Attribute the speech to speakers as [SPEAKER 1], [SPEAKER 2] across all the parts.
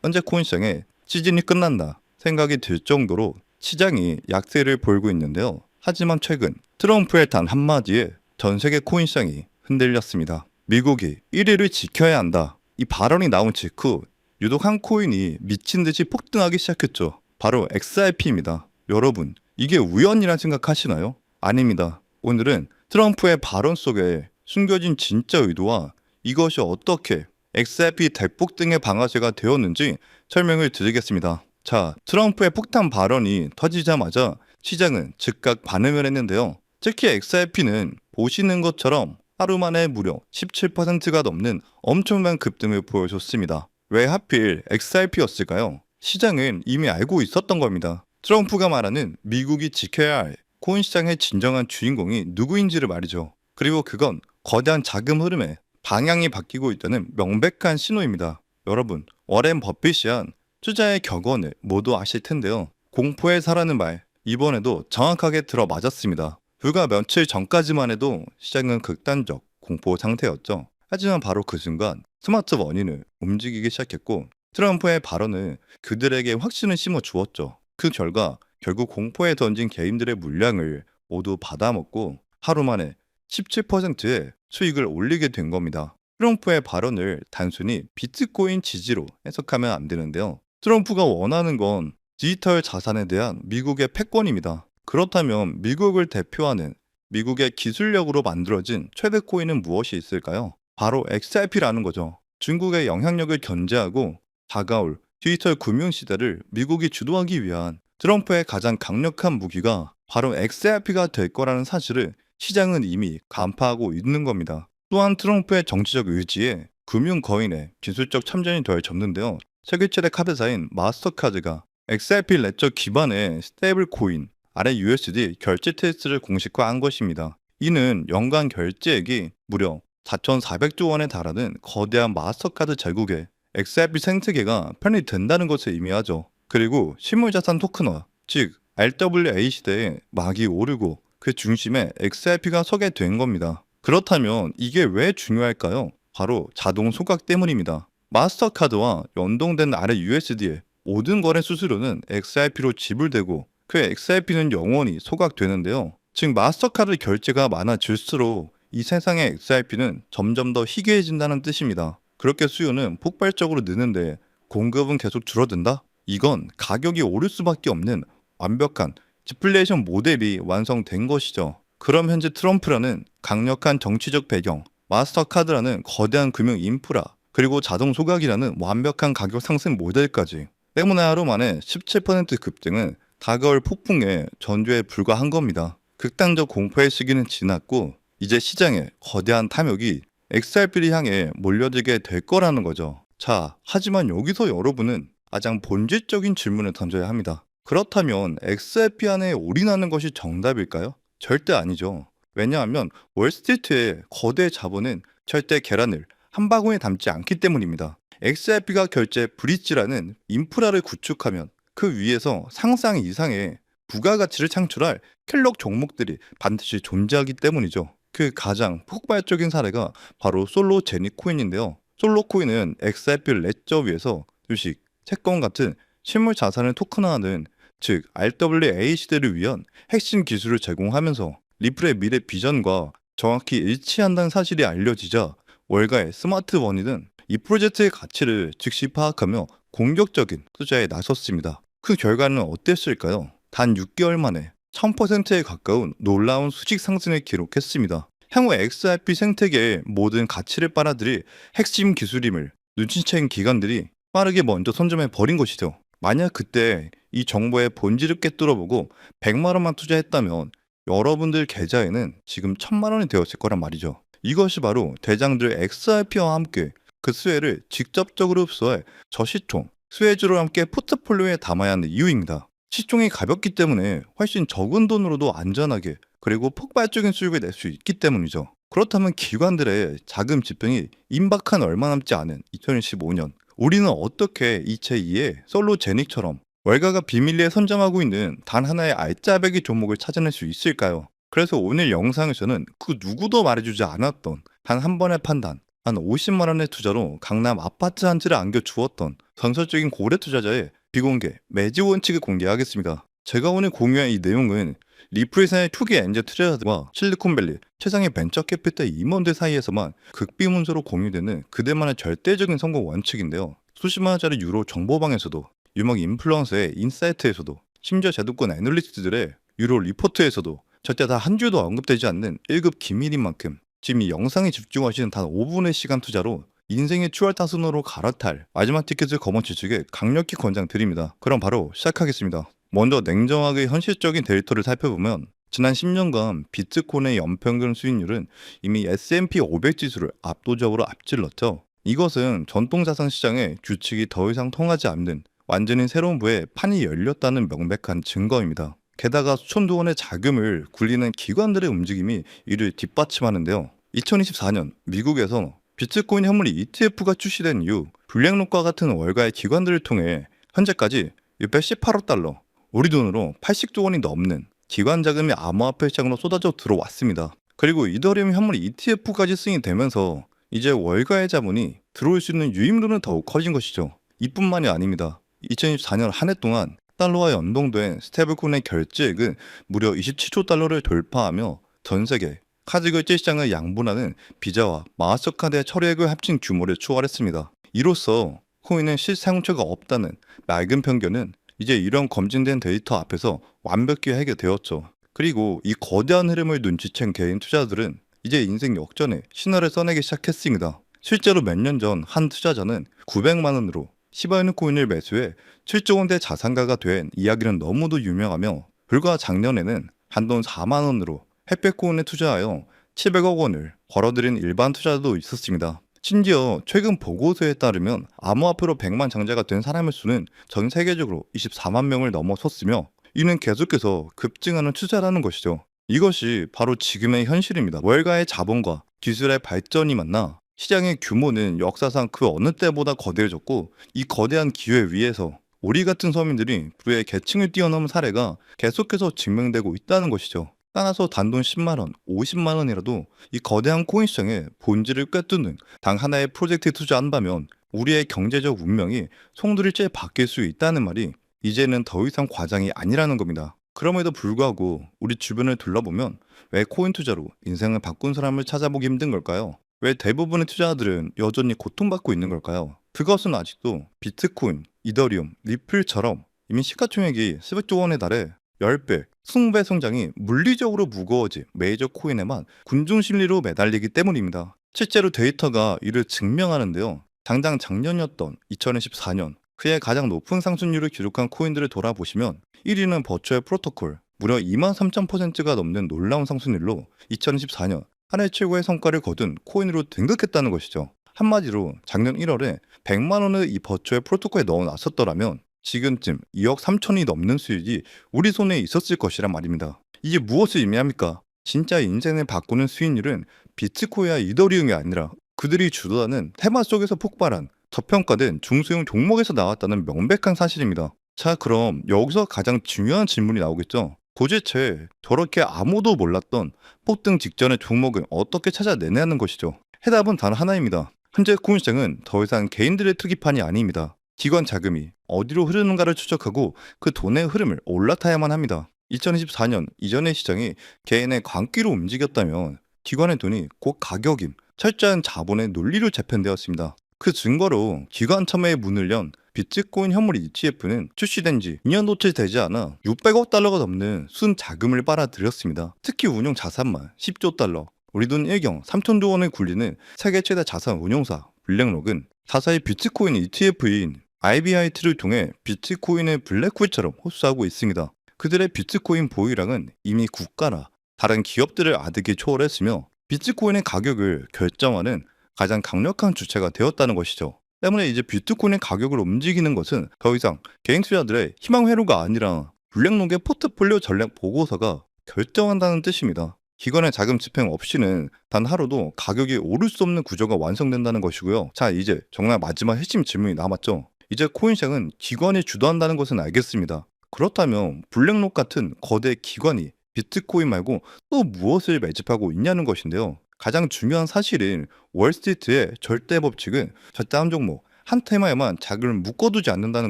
[SPEAKER 1] 현재 코인시장에 시즌이 끝난다 생각이 들 정도로 시장이 약세를 보이고 있는데요. 하지만 최근 트럼프의 단 한마디에 전 세계 코인시장이 흔들렸습니다. 미국이 1위를 지켜야 한다. 이 발언이 나온 직후 유독 한 코인이 미친 듯이 폭등하기 시작했죠. 바로 XRP입니다. 여러분, 이게 우연이라 생각하시나요? 아닙니다. 오늘은 트럼프의 발언 속에 숨겨진 진짜 의도와 이것이 어떻게 XRP 대폭등의 방아쇠가 되었는지 설명을 드리겠습니다. 자, 트럼프의 폭탄 발언이 터지자마자 시장은 즉각 반응을 했는데요. 특히 XRP는 보시는 것처럼 하루 만에 무려 17%가 넘는 엄청난 급등을 보여줬습니다. 왜 하필 XRP였을까요? 시장은 이미 알고 있었던 겁니다. 트럼프가 말하는 미국이 지켜야 할 코인 시장의 진정한 주인공이 누구인지를 말이죠. 그리고 그건 거대한 자금 흐름에 방향이 바뀌고 있다는 명백한 신호입니다. 여러분, 워렌 버핏이 한 투자의 격언을 모두 아실 텐데요. 공포에 사라는 말, 이번에도 정확하게 들어맞았습니다. 불과 며칠 전까지만 해도 시장은 극단적 공포 상태였죠. 하지만 바로 그 순간 스마트 머니는 움직이기 시작했고 트럼프의 발언은 그들에게 확신을 심어 주었죠. 그 결과 결국 공포에 던진 개인들의 물량을 모두 받아먹고 하루 만에 17%의 수익을 올리게 된 겁니다. 트럼프의 발언을 단순히 비트코인 지지로 해석하면 안 되는데요. 트럼프가 원하는 건 디지털 자산에 대한 미국의 패권입니다. 그렇다면 미국을 대표하는 미국의 기술력으로 만들어진 최대 코인은 무엇이 있을까요? 바로 XRP라는 거죠. 중국의 영향력을 견제하고 다가올 디지털 금융 시대를 미국이 주도하기 위한 트럼프의 가장 강력한 무기가 바로 XRP가 될 거라는 사실을 시장은 이미 간파하고 있는 겁니다. 또한 트럼프의 정치적 의지에 금융 거인의 기술적 참전이 더해졌는데요. 세계 최대 카드사인 마스터카드가 XRP 레저 기반의 스테이블 코인 RAUSD 결제 테스트를 공식화한 것입니다. 이는 연간 결제액이 무려 4,400조 원에 달하는 거대한 마스터카드 제국에 XRP 생태계가 편입된다는 것을 의미하죠. 그리고 실물자산 토큰화, 즉 RWA 시대에 막이 오르고 그 중심에 XRP가 서게 된 겁니다. 그렇다면 이게 왜 중요할까요? 바로 자동 소각 때문입니다. 마스터카드와 연동된 RAUSD의 모든 거래 수수료는 XRP로 지불되고 그 XRP는 영원히 소각되는데요. 즉 마스터카드 결제가 많아질수록 이 세상의 XRP는 점점 더 희귀해진다는 뜻입니다. 그렇게 수요는 폭발적으로 느는데 공급은 계속 줄어든다? 이건 가격이 오를 수밖에 없는 완벽한 디플레이션 모델이 완성된 것이죠. 그럼 현재 트럼프라는 강력한 정치적 배경, 마스터카드라는 거대한 금융 인프라, 그리고 자동 소각이라는 완벽한 가격 상승 모델까지 때문에 하루 만에 17% 급등은 다가올 폭풍의 전조에 불과한 겁니다. 극단적 공포의 시기는 지났고 이제 시장에 거대한 탐욕이 XRP를 향해 몰려들게 될 거라는 거죠. 자, 하지만 여기서 여러분은 가장 본질적인 질문을 던져야 합니다. 그렇다면 XRP 안에 올인하는 것이 정답일까요? 절대 아니죠. 왜냐하면 월스트리트의 거대 자본은 절대 계란을 한 바구니에 담지 않기 때문입니다. XRP가 결제 브릿지라는 인프라를 구축하면 그 위에서 상상 이상의 부가가치를 창출할 킬러 종목들이 반드시 존재하기 때문이죠. 그 가장 폭발적인 사례가 바로 솔로 제니코인인데요. 솔로 코인은 XRP 레저 위에서 주식, 채권 같은 실물 자산을 토큰화하는 즉 RWA 시대를 위한 핵심 기술을 제공하면서 리플의 미래 비전과 정확히 일치한다는 사실이 알려지자 월가의 스마트 머니는 이 프로젝트의 가치를 즉시 파악하며 공격적인 투자에 나섰습니다. 그 결과는 어땠을까요? 단 6개월 만에 1000%에 가까운 놀라운 수직 상승을 기록했습니다. 향후 XRP 생태계의 모든 가치를 빨아들일 핵심 기술임을 눈치챈 기관들이 빠르게 먼저 선점해 버린 것이죠. 만약 그때 이 정보의 본질을 꿰뚫어보고 100만 원만 투자했다면 여러분들 계좌에는 지금 1000만 원이 되었을 거란 말이죠. 이것이 바로 대장들의 XRP와 함께 그 수혜를 직접적으로 흡수할 저시총, 수혜주로 함께 포트폴리오에 담아야 하는 이유입니다. 시총이 가볍기 때문에 훨씬 적은 돈으로도 안전하게 그리고 폭발적인 수익을 낼 수 있기 때문이죠. 그렇다면 기관들의 자금 집행이 임박한 얼마 남지 않은 2025년 우리는 어떻게 이 제2의 솔로제닉처럼 월가가 비밀리에 선점하고 있는 단 하나의 알짜배기 종목을 찾아낼 수 있을까요? 그래서 오늘 영상에서는 그 누구도 말해주지 않았던 단 한 번의 판단, 한 50만 원의 투자로 강남 아파트 한 채를 안겨주었던 전설적인 고래 투자자의 비공개 매지 원칙을 공개하겠습니다. 제가 오늘 공유한 이 내용은 리플사의 투기 엔젤 투자자들과 실리콘밸리 최상의 벤처 캐피탈 임원들 사이에서만 극비문서로 공유되는 그들만의 절대적인 성공 원칙인데요. 수십만 원짜리 유로 정보방에서도, 유명 인플루언서의 인사이트에서도, 심지어 제도권 애널리스트들의 유로 리포트에서도 절대 다 한 줄도 언급되지 않는 1급 기밀인 만큼 지금 이 영상에 집중하시는 단 5분의 시간 투자로 인생의 추월 타순으로 갈아탈 마지막 티켓을 거머쥐시길 강력히 권장드립니다. 그럼 바로 시작하겠습니다. 먼저 냉정하게 현실적인 데이터를 살펴보면 지난 10년간 비트코인의 연평균 수익률은 이미 S&P 500 지수를 압도적으로 앞질렀죠. 이것은 전통자산 시장의 규칙이 더 이상 통하지 않는 완전히 새로운 부에 판이 열렸다는 명백한 증거입니다. 게다가 수천조 원의 자금을 굴리는 기관들의 움직임이 이를 뒷받침하는데요. 2024년 미국에서 비트코인 현물 ETF가 출시된 이후 블랙록과 같은 월가의 기관들을 통해 현재까지 618억 달러, 우리 돈으로 80조 원이 넘는 기관 자금이 암호화폐 시장으로 쏟아져 들어왔습니다. 그리고 이더리움 현물 ETF까지 승인이 되면서 이제 월가의 자본이 들어올 수 있는 유입도는 더욱 커진 것이죠. 이뿐만이 아닙니다. 2024년 한 해 동안 달러와 연동된 스테이블코인의 결제액은 무려 27조 달러를 돌파하며 전 세계 카드 결제 시장을 양분하는 비자와 마스터카드의 처리액을 합친 규모를 초월했습니다. 이로써 코인은 실사용처가 없다는 맑은 편견은 이제 이런 검증된 데이터 앞에서 완벽히 해결되었죠. 그리고 이 거대한 흐름을 눈치챈 개인 투자자들은 이제 인생 역전의 신화를 써내기 시작했습니다. 실제로 몇 년 전 한 투자자는 900만 원으로 시바이누 코인을 매수해 7조 원대 자산가가 된 이야기는 너무도 유명하며, 불과 작년에는 한돈 4만 원으로 햇볕 코인에 투자하여 700억 원을 벌어들인 일반 투자자도 있었습니다. 심지어 최근 보고서에 따르면 암호화폐로 100만 장자가 된 사람의 수는 전 세계적으로 24만 명을 넘어섰으며, 이는 계속해서 급증하는 추세라는 것이죠. 이것이 바로 지금의 현실입니다. 월가의 자본과 기술의 발전이 만나 시장의 규모는 역사상 그 어느 때보다 거대해졌고, 이 거대한 기회 위에서 우리 같은 서민들이 부의 계층을 뛰어넘은 사례가 계속해서 증명되고 있다는 것이죠. 따라서 단돈 10만 원, 50만 원이라도 이 거대한 코인 시장의 본질을 꿰뚫는 단 하나의 프로젝트에 투자한다면 우리의 경제적 운명이 송두리째 바뀔 수 있다는 말이 이제는 더 이상 과장이 아니라는 겁니다. 그럼에도 불구하고 우리 주변을 둘러보면 왜 코인 투자로 인생을 바꾼 사람을 찾아보기 힘든 걸까요? 왜 대부분의 투자자들은 여전히 고통받고 있는 걸까요? 그것은 아직도 비트코인, 이더리움, 리플처럼 이미 시가총액이 수백조 원에 달해 10배, 20배 성장이 물리적으로 무거워진 메이저 코인에만 군중 심리로 매달리기 때문입니다. 실제로 데이터가 이를 증명하는데요. 당장 작년이었던 2024년 그해 가장 높은 상승률을 기록한 코인들을 돌아보시면 1위는 버추얼 프로토콜, 무려 23,000%가 넘는 놀라운 상승률로 2024년 한 해 최고의 성과를 거둔 코인으로 등극했다는 것이죠. 한마디로 작년 1월에 100만 원을 이 버추얼 프로토콜에 넣어놨었더라면 지금쯤 2억 3천이 넘는 수익이 우리 손에 있었을 것이란 말입니다. 이게 무엇을 의미합니까? 진짜 인생을 바꾸는 수익률은 비트코인과 이더리움이 아니라 그들이 주도하는 테마 속에서 폭발한 저평가된 중소형 종목에서 나왔다는 명백한 사실입니다. 자, 그럼 여기서 가장 중요한 질문이 나오겠죠. 도대체 저렇게 아무도 몰랐던 폭등 직전의 종목은 어떻게 찾아내냐는 것이죠. 해답은 단 하나입니다. 현재 코인 시장은 더 이상 개인들의 투기판이 아닙니다. 기관 자금이 어디로 흐르는가를 추적하고 그 돈의 흐름을 올라타야만 합니다. 2024년 이전의 시장이 개인의 광기로 움직였다면 기관의 돈이 곧 가격임, 철저한 자본의 논리로 재편되었습니다. 그 증거로 기관 참여에 문을 연 비트코인 현물 ETF는 출시된 지 2년도 채 되지 않아 600억 달러가 넘는 순 자금을 빨아들였습니다. 특히 운용 자산만 10조 달러, 우리 돈 1경 3천조 원을 굴리는 세계 최대 자산 운용사 블랙록은 사사의 비트코인 ETF인 IBIT를 통해 비트코인의 블랙홀처럼 흡수하고 있습니다. 그들의 비트코인 보유량은 이미 국가나 다른 기업들을 아득히 초월했으며 비트코인의 가격을 결정하는 가장 강력한 주체가 되었다는 것이죠. 때문에 이제 비트코인의 가격을 움직이는 것은 더 이상 개인 투자들의 희망 회로가 아니라 블랙록의 포트폴리오 전략 보고서가 결정한다는 뜻입니다. 기관의 자금 집행 없이는 단 하루도 가격이 오를 수 없는 구조가 완성된다는 것이고요. 자, 이제 정말 마지막 핵심 질문이 남았죠. 이제 코인 시장은 기관이 주도한다는 것은 알겠습니다. 그렇다면 블랙록 같은 거대 기관이 비트코인 말고 또 무엇을 매집하고 있냐는 것인데요. 가장 중요한 사실인 월스트리트의 절대 법칙은 절대 한 종목, 한 테마에만 자금을 묶어두지 않는다는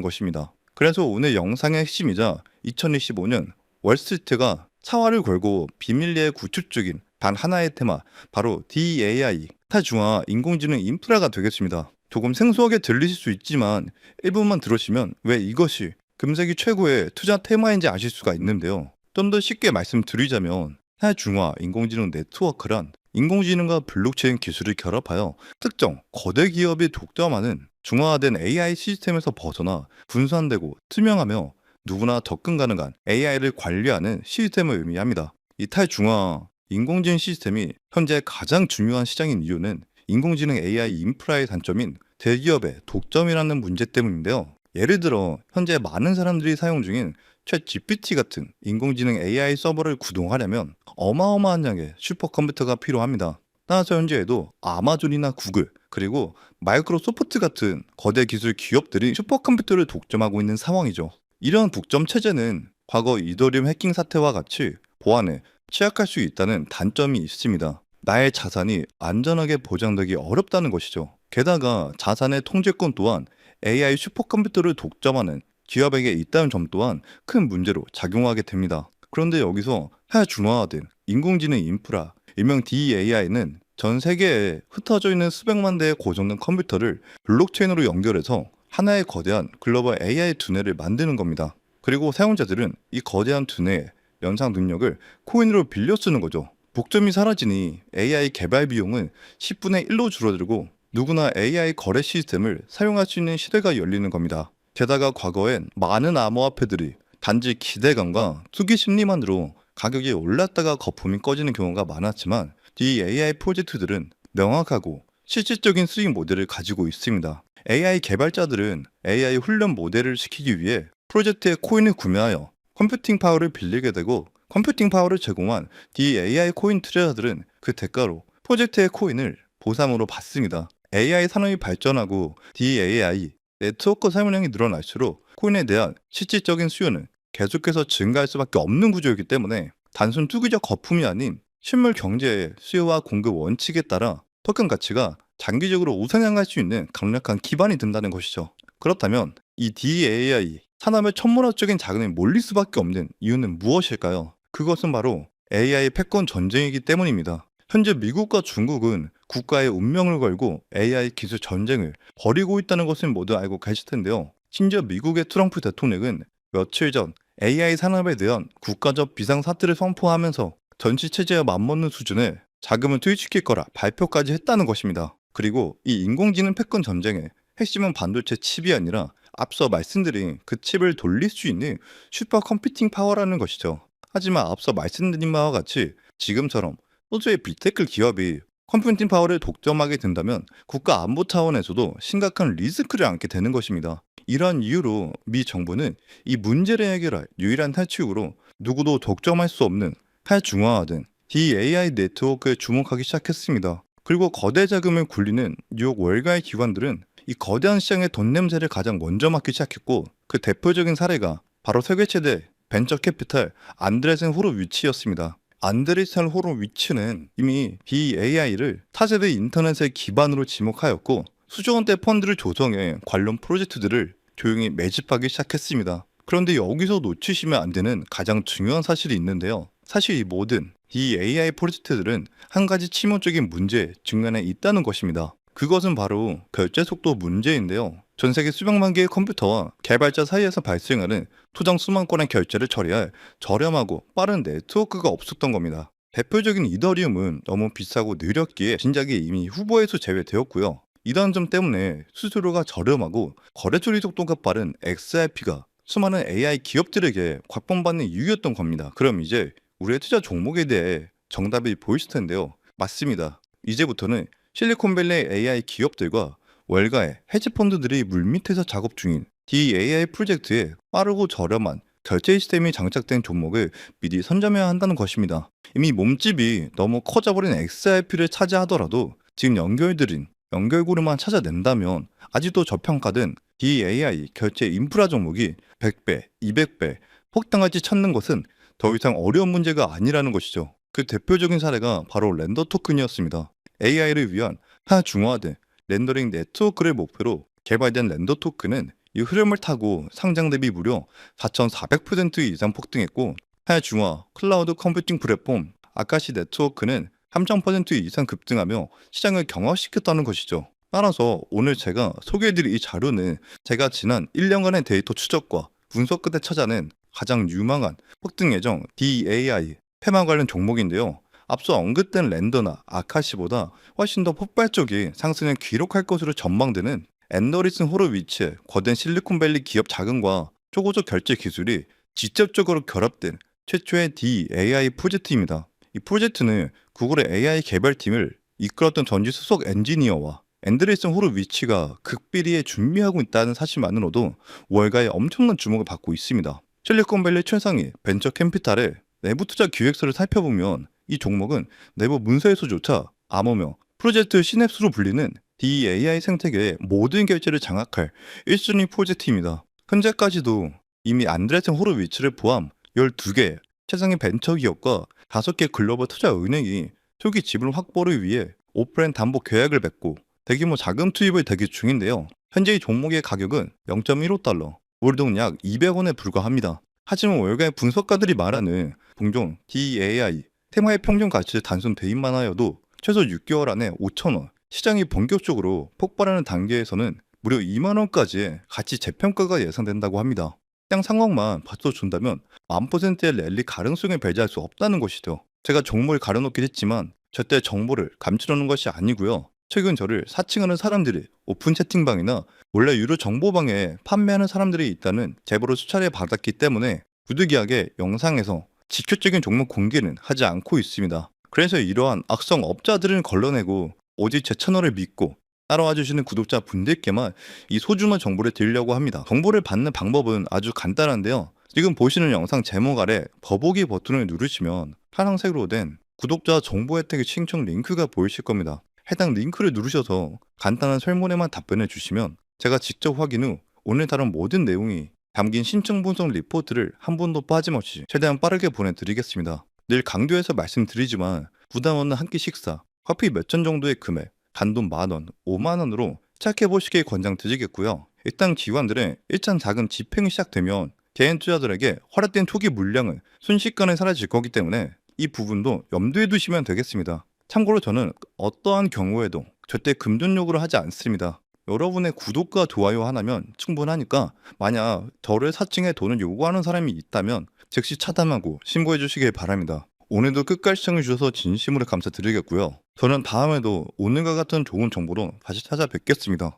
[SPEAKER 1] 것입니다. 그래서 오늘 영상의 핵심이자 2025년 월스트리트가 차화를 걸고 비밀리에 구축 중인 단 하나의 테마, 바로 DAI, 타중화 인공지능 인프라가 되겠습니다. 조금 생소하게 들리실 수 있지만 1분만 들으시면 왜 이것이 금세기 최고의 투자 테마인지 아실 수가 있는데요. 좀 더 쉽게 말씀드리자면 타중화 인공지능 네트워크란 인공지능과 블록체인 기술을 결합하여 특정 거대 기업이 독점하는 중화된 AI 시스템에서 벗어나 분산되고 투명하며 누구나 접근 가능한 AI를 관리하는 시스템을 의미합니다. 이 탈중화 인공지능 시스템이 현재 가장 중요한 시장인 이유는 인공지능 AI 인프라의 단점인 대기업의 독점이라는 문제 때문인데요. 예를 들어 현재 많은 사람들이 사용 중인 챗 GPT 같은 인공지능 AI 서버를 구동하려면 어마어마한 양의 슈퍼컴퓨터가 필요합니다. 따라서 현재에도 아마존이나 구글, 그리고 마이크로소프트 같은 거대 기술 기업들이 슈퍼컴퓨터를 독점하고 있는 상황이죠. 이런 독점 체제는 과거 이더리움 해킹 사태와 같이 보안에 취약할 수 있다는 단점이 있습니다. 나의 자산이 안전하게 보장되기 어렵다는 것이죠. 게다가 자산의 통제권 또한 AI 슈퍼컴퓨터를 독점하는 기업에게 있다는 점 또한 큰 문제로 작용하게 됩니다. 그런데 여기서 하중화된 인공지능 인프라, 일명 DAI는 전 세계에 흩어져 있는 수백만 대의 고성능 컴퓨터를 블록체인으로 연결해서 하나의 거대한 글로벌 AI 두뇌를 만드는 겁니다. 그리고 사용자들은 이 거대한 두뇌의 연상 능력을 코인으로 빌려 쓰는 거죠. 복점이 사라지니 AI 개발 비용은 10분의 1로 줄어들고 누구나 AI 거래 시스템을 사용할 수 있는 시대가 열리는 겁니다. 게다가 과거엔 많은 암호화폐들이 단지 기대감과 투기 심리만으로 가격이 올랐다가 거품이 꺼지는 경우가 많았지만 이 AI 프로젝트들은 명확하고 실질적인 수익 모델을 가지고 있습니다. AI 개발자들은 AI 훈련 모델을 시키기 위해 프로젝트의 코인을 구매하여 컴퓨팅 파워를 빌리게 되고 컴퓨팅 파워를 제공한 DAI 코인 투자자들은 그 대가로 프로젝트의 코인을 보상으로 받습니다. AI 산업이 발전하고 DAI 네트워크 사용량이 늘어날수록 코인에 대한 실질적인 수요는 계속해서 증가할 수밖에 없는 구조이기 때문에 단순 투기적 거품이 아닌 실물 경제의 수요와 공급 원칙에 따라 토큰 가치가 장기적으로 우상향할 수 있는 강력한 기반이 된다는 것이죠. 그렇다면 이 DAI 산업의 천문학적인 자금이 몰릴 수밖에 없는 이유는 무엇일까요? 그것은 바로 AI 패권 전쟁이기 때문입니다. 현재 미국과 중국은 국가의 운명을 걸고 AI 기술 전쟁을 벌이고 있다는 것을 모두 알고 계실 텐데요. 심지어 미국의 트럼프 대통령은 며칠 전 AI 산업에 대한 국가적 비상사태를 선포하면서 전시 체제와 맞먹는 수준의 자금을 투입시킬 거라 발표까지 했다는 것입니다. 그리고 이 인공지능 패권 전쟁의 핵심은 반도체 칩이 아니라 앞서 말씀드린 그 칩을 돌릴 수 있는 슈퍼컴퓨팅 파워라는 것이죠. 하지만 앞서 말씀드린 바와 같이 지금처럼 소수의 빅테크 기업이 컴퓨팅 파워를 독점하게 된다면 국가 안보 차원에서도 심각한 리스크를 안게 되는 것입니다. 이러한 이유로 미 정부는 이 문제를 해결할 유일한 탈출구로 누구도 독점할 수 없는 탈중화화된 DAI 네트워크에 주목하기 시작했습니다. 그리고 거대 자금을 굴리는 뉴욕 월가의 기관들은 이 거대한 시장의 돈 냄새를 가장 먼저 맡기 시작했고 그 대표적인 사례가 바로 세계 최대 벤처 캐피탈 안드레센 호로위치였습니다. 안드레센 호로위치는 이미 DAI를 차세대 인터넷의 기반으로 지목하였고 수조 원대 펀드를 조성해 관련 프로젝트들을 조용히 매집하기 시작했습니다. 그런데 여기서 놓치시면 안 되는 가장 중요한 사실이 있는데요. 사실 이 모든 DAI 프로젝트들은 한 가지 치명적인 문제에 직면해 있다는 것입니다. 그것은 바로 결제 속도 문제인데요. 전 세계 수백만 개의 컴퓨터와 개발자 사이에서 발생하는 토장 수만 건의 결제를 처리할 저렴하고 빠른 네트워크가 없었던 겁니다. 대표적인 이더리움은 너무 비싸고 느렸기에 진작에 이미 후보에서 제외되었고요. 이러한 점 때문에 수수료가 저렴하고 거래 처리 속도가 빠른 XRP가 수많은 AI 기업들에게 곽범받는 이유였던 겁니다. 그럼 이제 우리의 투자 종목에 대해 정답이 보이실 텐데요. 맞습니다. 이제부터는 실리콘밸리 AI 기업들과 월가의 헤지펀드들이 물밑에서 작업 중인 DAI 프로젝트에 빠르고 저렴한 결제 시스템이 장착된 종목을 미리 선점해야 한다는 것입니다. 이미 몸집이 너무 커져버린 XRP를 차지하더라도 지금 연결고리만 찾아낸다면 아직도 저평가된 DAI 결제 인프라 종목이 100배, 200배 폭등할지 찾는 것은 더 이상 어려운 문제가 아니라는 것이죠. 그 대표적인 사례가 바로 렌더 토큰이었습니다. AI를 위한 하중화된 렌더링 네트워크를 목표로 개발된 렌더 토큰은 이 흐름을 타고 상장 대비 무려 4,400% 이상 폭등했고, 하중화 클라우드 컴퓨팅 플랫폼 아카시 네트워크는 3,000% 이상 급등하며 시장을 경화시켰다는 것이죠. 따라서 오늘 제가 소개해드릴 이 자료는 제가 지난 1년간의 데이터 추적과 분석 끝에 찾아낸 가장 유망한 폭등 예정 DAI 테마 관련 종목인데요. 앞서 언급된 랜더나 아카시보다 훨씬 더 폭발적인 상승을 기록할 것으로 전망되는 앤더리슨 호로위츠의 거대 실리콘밸리 기업 자금과 초고속 결제 기술이 직접적으로 결합된 최초의 DAI 프로젝트입니다. 이 프로젝트는 구글의 AI 개발팀을 이끌었던 전지 수석 엔지니어와 앤드레슨 호로위치가 극비리에 준비하고 있다는 사실만으로도 월가에 엄청난 주목을 받고 있습니다. 실리콘밸리 최상위 벤처 캠피탈의 내부 투자 기획서를 살펴보면 이 종목은 내부 문서에서조차 암호명 프로젝트 시냅스로 불리는 DAI 생태계의 모든 결제를 장악할 1순위 프로젝트입니다. 현재까지도 이미 안드레슨 호로위츠를 포함 12개 최상위 벤처 기업과 5개 글로벌 투자 은행이 초기 지분 확보를 위해 오프라인 담보 계약을 맺고 대규모 자금 투입을 대기 중인데요. 현재 이 종목의 가격은 0.15달러, 월동 약 200원에 불과합니다. 하지만 월가의 분석가들이 말하는 종종 DAI 테마의 평균 가치를 단순 대입만 하여도 최소 6개월 안에 5,000원, 시장이 본격적으로 폭발하는 단계에서는 무려 2만원까지의 가치 재평가가 예상된다고 합니다. 시장 상황만 받쳐준다면 1000%의 랠리 가능성을 배제할 수 없다는 것이죠. 제가 종목을 가려놓긴 했지만 절대 정보를 감추려는 것이 아니고요. 최근 저를 사칭하는 사람들이 오픈 채팅방이나 원래 유료 정보방에 판매하는 사람들이 있다는 제보를 수차례 받았기 때문에 부득이하게 영상에서 직접적인 종목 공개는 하지 않고 있습니다. 그래서 이러한 악성 업자들을 걸러내고 오직 제 채널을 믿고 따라와 주시는 구독자 분들께만 이 소중한 정보를 드리려고 합니다. 정보를 받는 방법은 아주 간단한데요. 지금 보시는 영상 제목 아래 더보기 버튼을 누르시면 파란색으로 된 구독자 정보 혜택의 신청 링크가 보이실 겁니다. 해당 링크를 누르셔서 간단한 설문에만 답변해 주시면 제가 직접 확인 후 오늘 다룬 모든 내용이 담긴 신청 분석 리포트를 한 번도 빠짐없이 최대한 빠르게 보내드리겠습니다. 늘 강조해서 말씀드리지만 부담 없는 한 끼 식사, 커피 몇 잔 정도의 금액, 단돈 10,000원, 50,000원으로 시작해보시길 권장드리겠고요. 일단 기관들의 일단 작은 집행이 시작되면 개인 투자들에게 허락된 초기 물량은 순식간에 사라질 거기 때문에 이 부분도 염두에 두시면 되겠습니다. 참고로 저는 어떠한 경우에도 절대 금전 요구를 하지 않습니다. 여러분의 구독과 좋아요 하나면 충분하니까 만약 저를 사칭해 돈을 요구하는 사람이 있다면 즉시 차단하고 신고해 주시길 바랍니다. 오늘도 끝까지 시청해 주셔서 진심으로 감사드리겠고요. 저는 다음에도 오늘과 같은 좋은 정보로 다시 찾아뵙겠습니다.